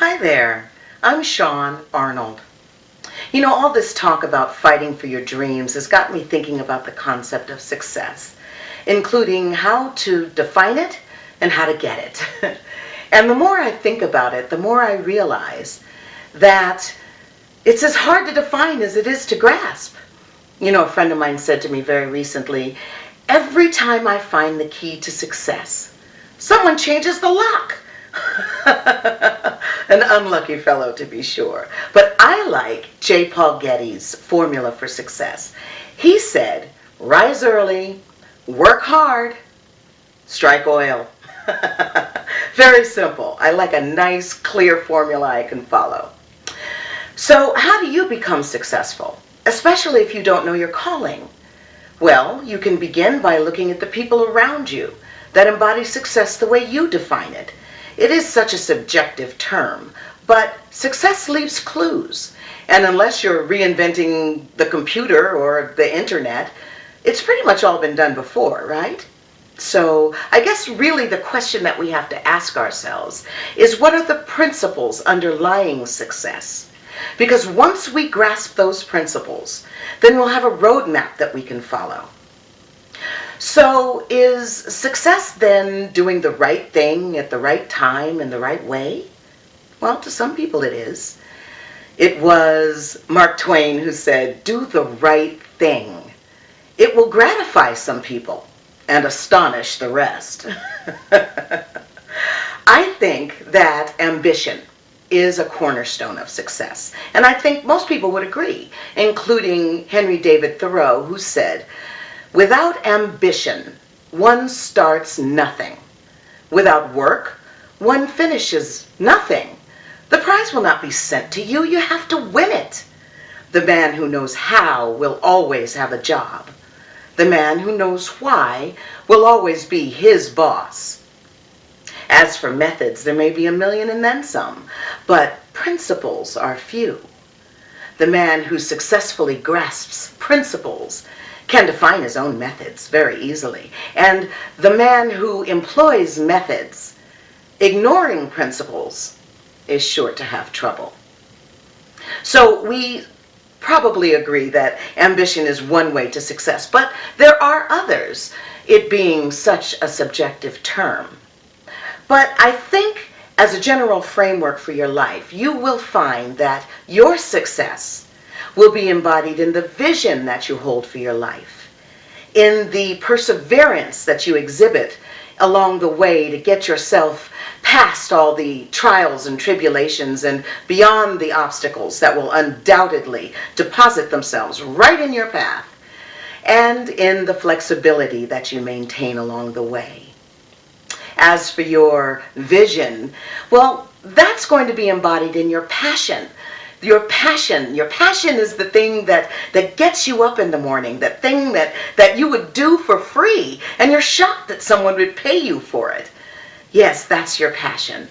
Hi there, I'm Shaune Arnold. You know, all this talk about fighting for your dreams has got me thinking about the concept of success, including how to define it and how to get it. And the more I think about it, the more I realize that it's as hard to define as it is to grasp. You know, a friend of mine said to me very recently, every time I find the key to success, someone changes the lock. An unlucky fellow, to be sure. But I like J. Paul Getty's formula for success. He said, rise early, work hard, strike oil. Very simple. I like a nice, clear formula I can follow. So how do you become successful, especially if you don't know your calling? Well, you can begin by looking at the people around you that embody success the way you define it. It is such a subjective term, but success leaves clues. And unless you're reinventing the computer or the internet, it's pretty much all been done before, right? So I guess really the question that we have to ask ourselves is, what are the principles underlying success? Because once we grasp those principles, then we'll have a roadmap that we can follow. So is success then doing the right thing at the right time in the right way? Well, to some people it is. It was Mark Twain who said, do the right thing. It will gratify some people and astonish the rest. I think that ambition is a cornerstone of success. And I think most people would agree, including Henry David Thoreau, who said, without ambition, one starts nothing. Without work, one finishes nothing. The prize will not be sent to you. You have to win it. The man who knows how will always have a job. The man who knows why will always be his boss. As for methods, there may be a million and then some, but principles are few. The man who successfully grasps principles can define his own methods very easily. And the man who employs methods, ignoring principles, is sure to have trouble. So we probably agree that ambition is one way to success, but there are others, it being such a subjective term. But I think as a general framework for your life, you will find that your success will be embodied in the vision that you hold for your life, in the perseverance that you exhibit along the way to get yourself past all the trials and tribulations and beyond the obstacles that will undoubtedly deposit themselves right in your path, and in the flexibility that you maintain along the way. As for your vision, well, that's going to be embodied in your passion. Your passion is the thing that gets you up in the morning, that thing that you would do for free, and you're shocked that someone would pay you for it. Yes, that's your passion.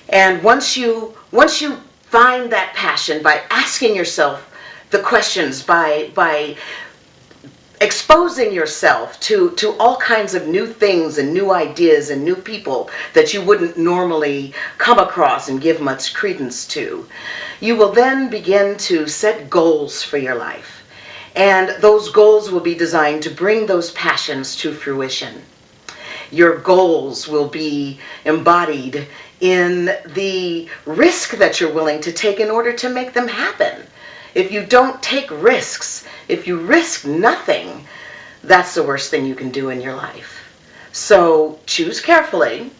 And once you find that passion by asking yourself the questions, by exposing yourself to all kinds of new things and new ideas and new people that you wouldn't normally come across and give much credence to, you will then begin to set goals for your life. And those goals will be designed to bring those passions to fruition. Your goals will be embodied in the risk that you're willing to take in order to make them happen. If you don't take risks, if you risk nothing, that's the worst thing you can do in your life. So choose carefully.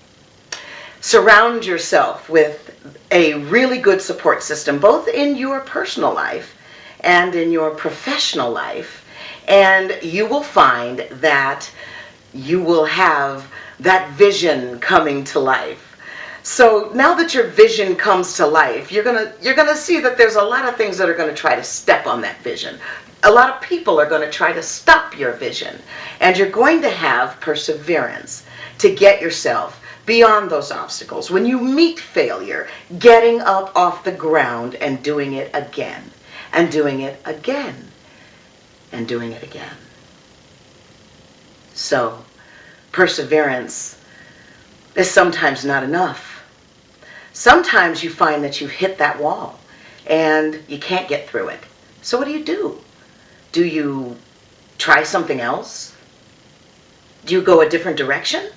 Surround yourself with a really good support system, both in your personal life and in your professional life, and you will find that you will have that vision coming to life. So now that your vision comes to life, you're gonna see that there's a lot of things that are going to try to step on that vision. A lot of people are going to try to stop your vision, and you're going to have perseverance to get yourself beyond those obstacles. When you meet failure, getting up off the ground and doing it again, and doing it again, and doing it again. So perseverance is sometimes not enough. Sometimes you find that you've hit that wall and you can't get through it. So what do? Do you try something else? Do you go a different direction?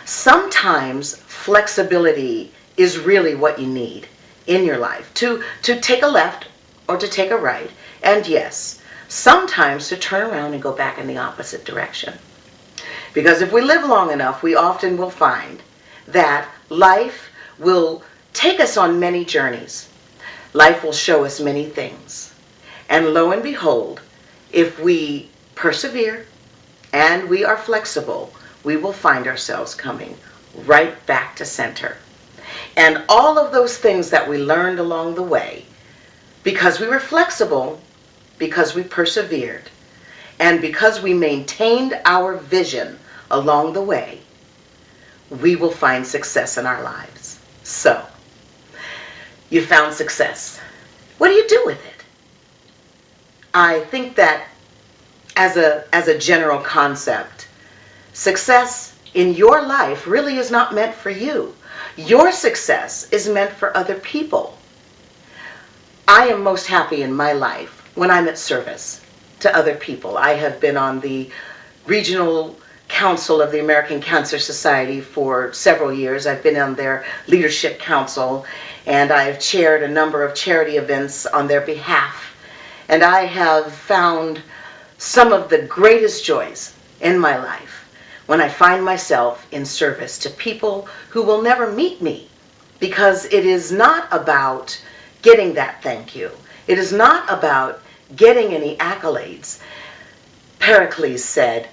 Sometimes flexibility is really what you need in your life, to take a left or to take a right, and yes, sometimes to turn around and go back in the opposite direction. Because if we live long enough, we often will find that life will take us on many journeys. Life will show us many things. And lo and behold, if we persevere and we are flexible, we will find ourselves coming right back to center. And all of those things that we learned along the way, because we were flexible, because we persevered, and because we maintained our vision along the way, we will find success in our lives. So, you found success. What do you do with it? I think that as a general concept, success in your life really is not meant for you. Your success is meant for other people. I am most happy in my life when I'm at service to other people. I have been on the Regional Council of the American Cancer Society for several years. I've been on their Leadership Council, and I've chaired a number of charity events on their behalf. And I have found some of the greatest joys in my life when I find myself in service to people who will never meet me, because it is not about getting that thank you. It is not about getting any accolades. Pericles said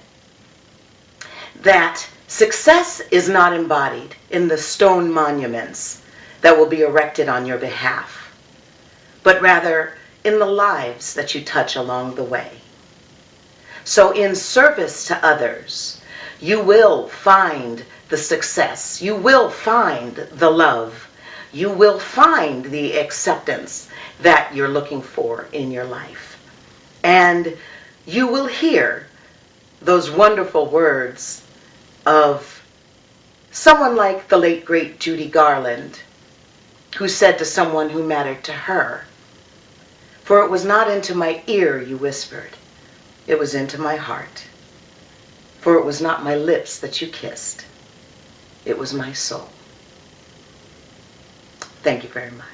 that success is not embodied in the stone monuments that will be erected on your behalf, but rather in the lives that you touch along the way. So in service to others, you will find the success, you will find the love, you will find the acceptance that you're looking for in your life. And you will hear those wonderful words of someone like the late great Judy Garland, who said to someone who mattered to her, "For it was not into my ear you whispered, it was into my heart. For it was not my lips that you kissed, it was my soul." Thank you very much.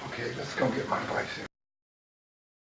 Okay, let's go get my wife.